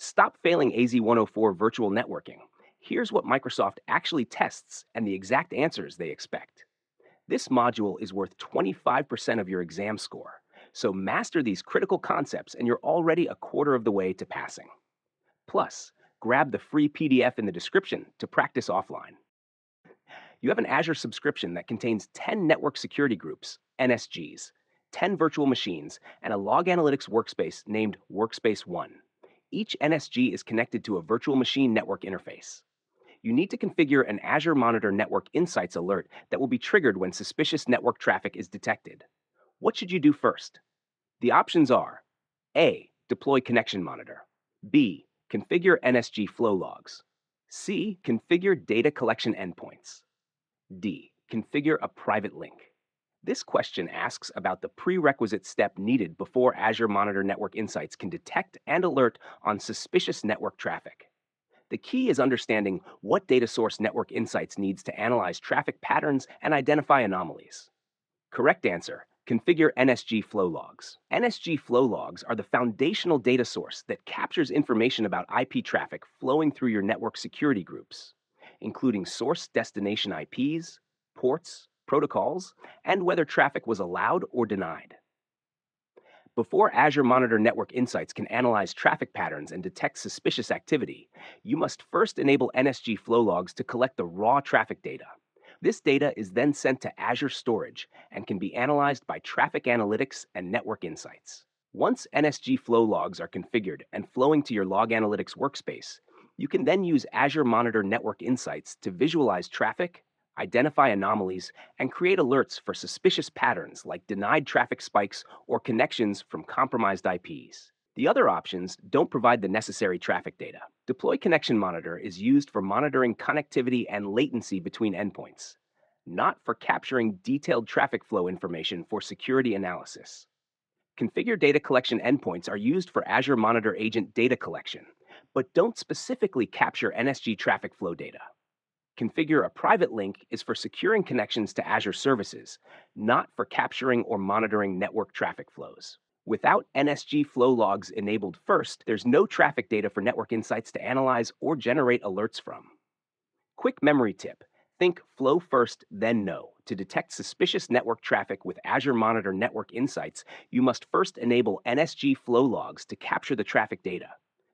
Stop failing AZ-104 virtual networking. Here's what Microsoft actually tests and the exact answers they expect. This module is worth 25% of your exam score. So master these critical concepts and you're already a quarter of the way to passing. Plus, grab the free PDF in the description to practice offline. You have an Azure subscription that contains 10 network security groups, NSGs, 10 virtual machines, and a log analytics workspace named Workspace ONE. Each NSG is connected to a virtual machine network interface. You need to configure an Azure Monitor Network Insights alert that will be triggered when suspicious network traffic is detected. What should you do first? The options are A. Deploy Connection Monitor. B. Configure NSG flow logs. C. Configure data collection endpoints. D. Configure a private link. This question asks about the prerequisite step needed before Azure Monitor Network Insights can detect and alert on suspicious network traffic. The key is understanding what data source Network Insights needs to analyze traffic patterns and identify anomalies. Correct answer: configure NSG flow logs. NSG flow logs are the foundational data source that captures information about IP traffic flowing through your network security groups, including source destination IPs, ports, protocols, and whether traffic was allowed or denied. Before Azure Monitor Network Insights can analyze traffic patterns and detect suspicious activity, you must first enable NSG flow logs to collect the raw traffic data. This data is then sent to Azure Storage and can be analyzed by Traffic Analytics and Network Insights. Once NSG flow logs are configured and flowing to your Log Analytics workspace, you can then use Azure Monitor Network Insights to visualize traffic, identify anomalies, and create alerts for suspicious patterns like denied traffic spikes or connections from compromised IPs. The other options don't provide the necessary traffic data. Deploy Connection Monitor is used for monitoring connectivity and latency between endpoints, not for capturing detailed traffic flow information for security analysis. Configure data collection endpoints are used for Azure Monitor Agent data collection, but don't specifically capture NSG traffic flow data. Configure a private link is for securing connections to Azure services, not for capturing or monitoring network traffic flows. Without NSG flow logs enabled first, there's no traffic data for Network Insights to analyze or generate alerts from. Quick memory tip: think flow first, then no. To detect suspicious network traffic with Azure Monitor Network Insights, you must first enable NSG flow logs to capture the traffic data.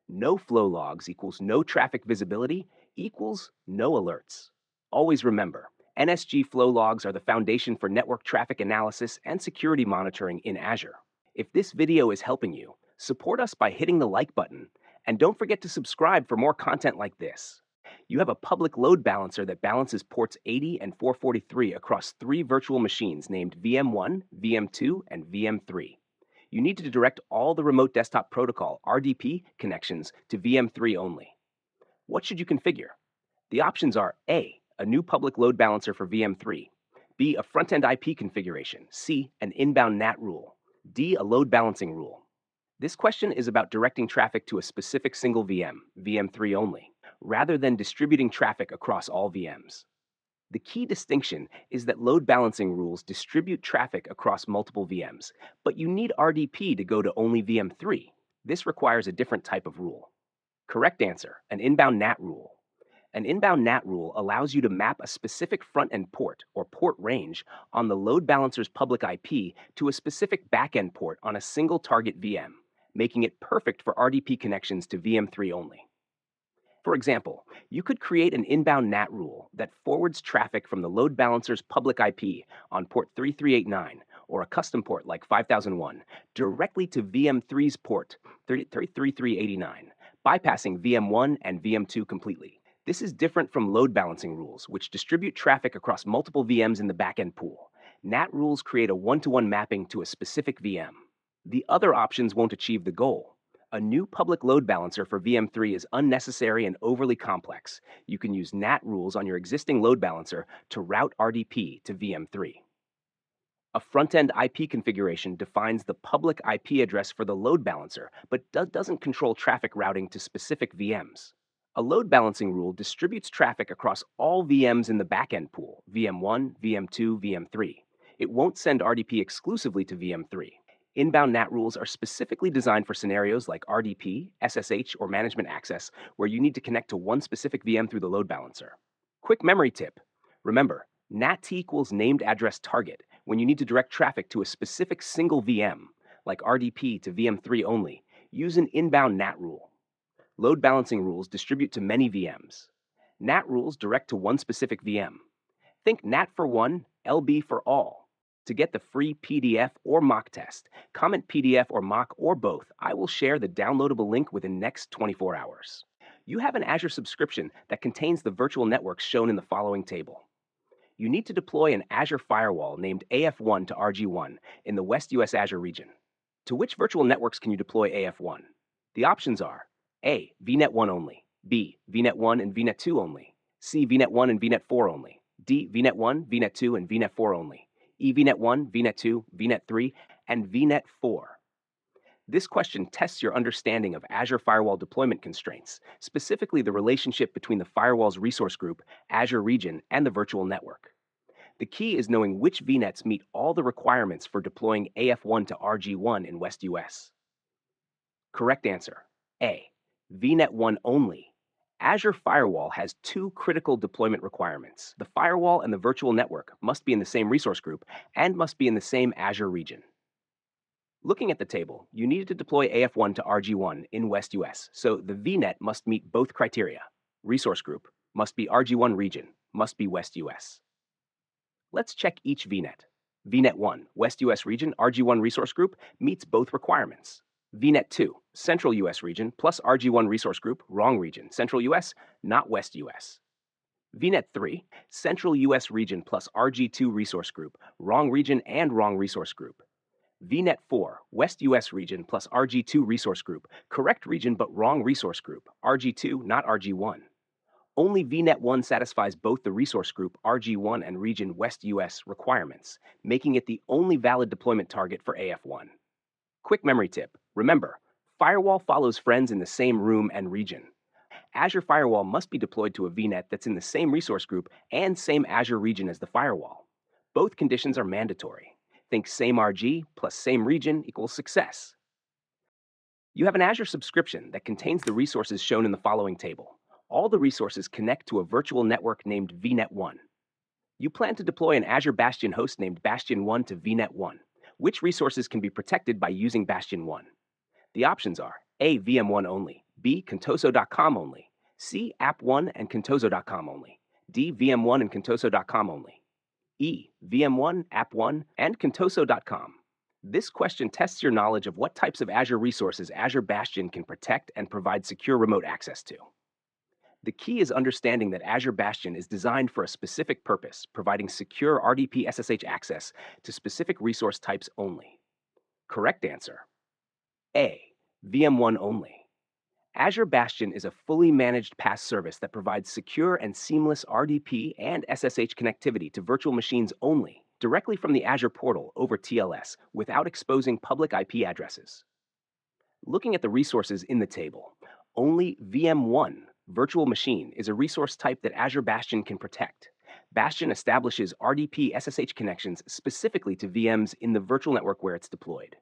No flow logs equals no traffic visibility equals no alerts. Always remember, NSG flow logs are the foundation for network traffic analysis and security monitoring in Azure. If this video is helping you, support us by hitting the like button, and don't forget to subscribe for more content like this. You have a public load balancer that balances ports 80 and 443 across 3 virtual machines named VM1, VM2, and VM3. You need to direct all the Remote Desktop Protocol (RDP) connections to VM3 only. What should you configure? The options are A. A new public load balancer for VM3. B. A front-end IP configuration. C. An inbound NAT rule. D. A load balancing rule. This question is about directing traffic to a specific single VM, VM3 only, rather than distributing traffic across all VMs. The key distinction is that load balancing rules distribute traffic across multiple VMs, but you need RDP to go to only VM3. This requires a different type of rule. Correct answer: an inbound NAT rule. An inbound NAT rule allows you to map a specific front-end port or port range on the load balancer's public IP to a specific back-end port on a single target VM, making it perfect for RDP connections to VM3 only. For example, you could create an inbound NAT rule that forwards traffic from the load balancer's public IP on port 3389 or a custom port like 5001 directly to VM3's port 3389, bypassing VM1 and VM2 completely. This is different from load balancing rules, which distribute traffic across multiple VMs in the backend pool. NAT rules create a one-to-one mapping to a specific VM. The other options won't achieve the goal. A new public load balancer for VM3 is unnecessary and overly complex. You can use NAT rules on your existing load balancer to route RDP to VM3. A front-end IP configuration defines the public IP address for the load balancer, but doesn't control traffic routing to specific VMs. A load balancing rule distributes traffic across all VMs in the backend pool, VM1, VM2, VM3. It won't send RDP exclusively to VM3. Inbound NAT rules are specifically designed for scenarios like RDP, SSH, or management access, where you need to connect to one specific VM through the load balancer. Quick memory tip. Remember, NAT equals named address target when you need to direct traffic to a specific single VM, like RDP to VM3 only. Use an inbound NAT rule. Load balancing rules distribute to many VMs. NAT rules direct to one specific VM. Think NAT for one, LB for all. To get the free PDF or mock test, comment PDF or mock or both. I will share the downloadable link within next 24 hours. You have an Azure subscription that contains the virtual networks shown in the following table. You need to deploy an Azure firewall named AF1 to RG1 in the West US Azure region. To which virtual networks can you deploy AF1? The options are A. VNet 1 only, B. VNet 1 and VNet 2 only, C. VNet 1 and VNet 4 only, D. VNet 1, VNet 2, and VNet 4 only, E. VNet 1, VNet 2, VNet 3, and VNet 4. This question tests your understanding of Azure firewall deployment constraints, specifically the relationship between the firewall's resource group, Azure region, and the virtual network. The key is knowing which VNets meet all the requirements for deploying AF1 to RG1 in West US. Correct answer, A. VNet 1 only. Azure Firewall has two critical deployment requirements. The firewall and the virtual network must be in the same resource group and must be in the same Azure region. Looking at the table, you needed to deploy AF1 to RG1 in West US, so the VNet must meet both criteria. Resource group must be RG1 region, must be West US. Let's check each VNet. VNet 1, West US region, RG1 resource group, meets both requirements. VNet 2, Central US region, plus RG1 resource group, wrong region, Central US, not West US. VNet 3, Central US region plus RG2 resource group, wrong region and wrong resource group. VNet 4, West US region plus RG2 resource group, correct region but wrong resource group, RG2, not RG1. Only VNet 1 satisfies both the resource group RG1 and region West US requirements, making it the only valid deployment target for AF1. Quick memory tip. Remember, firewall follows friends in the same room and region. Azure Firewall must be deployed to a VNet that's in the same resource group and same Azure region as the firewall. Both conditions are mandatory. Think same RG plus same region equals success. You have an Azure subscription that contains the resources shown in the following table. All the resources connect to a virtual network named VNet 1. You plan to deploy an Azure Bastion host named Bastion 1 to VNet 1. Which resources can be protected by using Bastion 1? The options are A. VM1 only, B. Contoso.com only, C. App1 and Contoso.com only, D. VM1 and Contoso.com only, E. VM1, App1, and Contoso.com. This question tests your knowledge of what types of Azure resources Azure Bastion can protect and provide secure remote access to. The key is understanding that Azure Bastion is designed for a specific purpose, providing secure RDP SSH access to specific resource types only. Correct answer, A. VM1 only. Azure Bastion is a fully managed PaaS service that provides secure and seamless RDP and SSH connectivity to virtual machines only, directly from the Azure portal over TLS, without exposing public IP addresses. Looking at the resources in the table, only VM1 virtual machine is a resource type that Azure Bastion can protect. Bastion establishes RDP SSH connections specifically to VMs in the virtual network where it's deployed.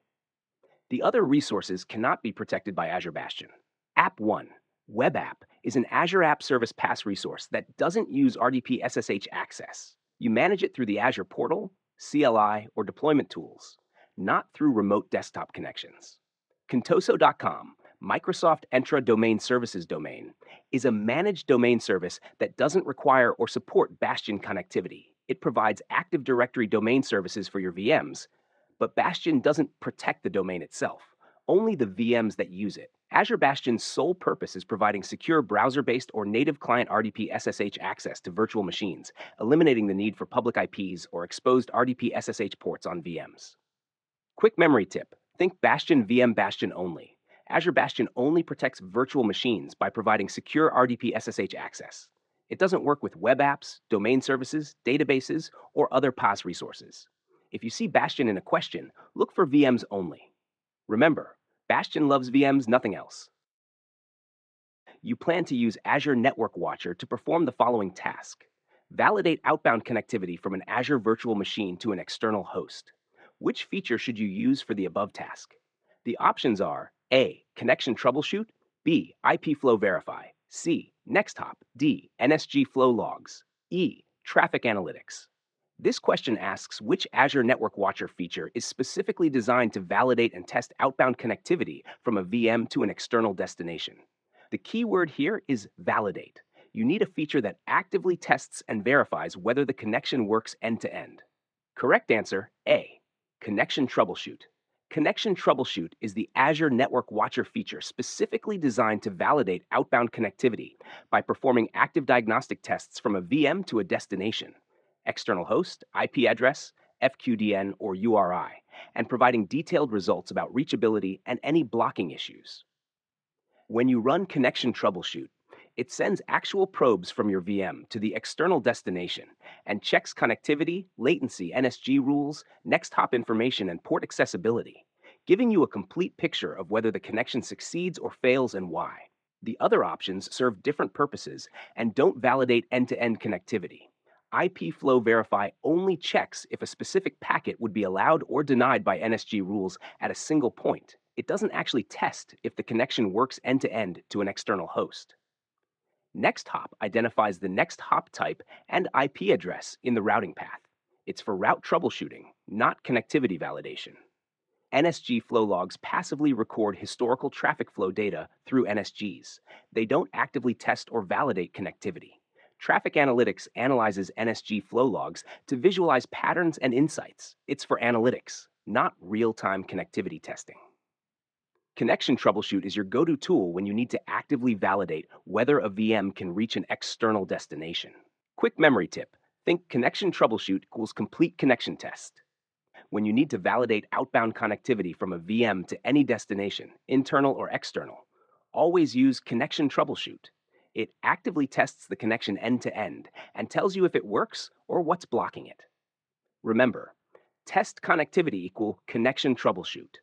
The other resources cannot be protected by Azure Bastion. App1, Web App, is an Azure App Service PaaS resource that doesn't use RDP SSH access. You manage it through the Azure portal, CLI, or deployment tools, not through remote desktop connections. Contoso.com, Microsoft Entra Domain Services domain, is a managed domain service that doesn't require or support Bastion connectivity. It provides Active Directory domain services for your VMs, but Bastion doesn't protect the domain itself, only the VMs that use it. Azure Bastion's sole purpose is providing secure browser-based or native client RDP SSH access to virtual machines, eliminating the need for public IPs or exposed RDP SSH ports on VMs. Quick memory tip, think Bastion VM Bastion only. Azure Bastion only protects virtual machines by providing secure RDP SSH access. It doesn't work with web apps, domain services, databases, or other PaaS resources. If you see Bastion in a question, look for VMs only. Remember, Bastion loves VMs, nothing else. You plan to use Azure Network Watcher to perform the following task. Validate outbound connectivity from an Azure virtual machine to an external host. Which feature should you use for the above task? The options are A. Connection troubleshoot, B. IP flow verify, C. Next hop, D. NSG flow logs, E. Traffic analytics. This question asks which Azure Network Watcher feature is specifically designed to validate and test outbound connectivity from a VM to an external destination. The key word here is validate. You need a feature that actively tests and verifies whether the connection works end to end. Correct answer A. Connection troubleshoot. Connection troubleshoot is the Azure Network Watcher feature specifically designed to validate outbound connectivity by performing active diagnostic tests from a VM to a destination, external host, IP address, FQDN, or URI, and providing detailed results about reachability and any blocking issues. When you run connection troubleshoot, it sends actual probes from your VM to the external destination and checks connectivity, latency, NSG rules, next hop information, and port accessibility, giving you a complete picture of whether the connection succeeds or fails and why. The other options serve different purposes and don't validate end-to-end connectivity. IP Flow Verify only checks if a specific packet would be allowed or denied by NSG rules at a single point. It doesn't actually test if the connection works end-to-end to an external host. Next hop identifies the next hop type and IP address in the routing path. It's for route troubleshooting, not connectivity validation. NSG flow logs passively record historical traffic flow data through NSGs. They don't actively test or validate connectivity. Traffic Analytics analyzes NSG flow logs to visualize patterns and insights. It's for analytics, not real-time connectivity testing. Connection Troubleshoot is your go-to tool when you need to actively validate whether a VM can reach an external destination. Quick memory tip: think Connection Troubleshoot equals complete connection test. When you need to validate outbound connectivity from a VM to any destination, internal or external, always use Connection Troubleshoot. It actively tests the connection end-to-end and tells you if it works or what's blocking it. Remember, test connectivity equal Connection Troubleshoot.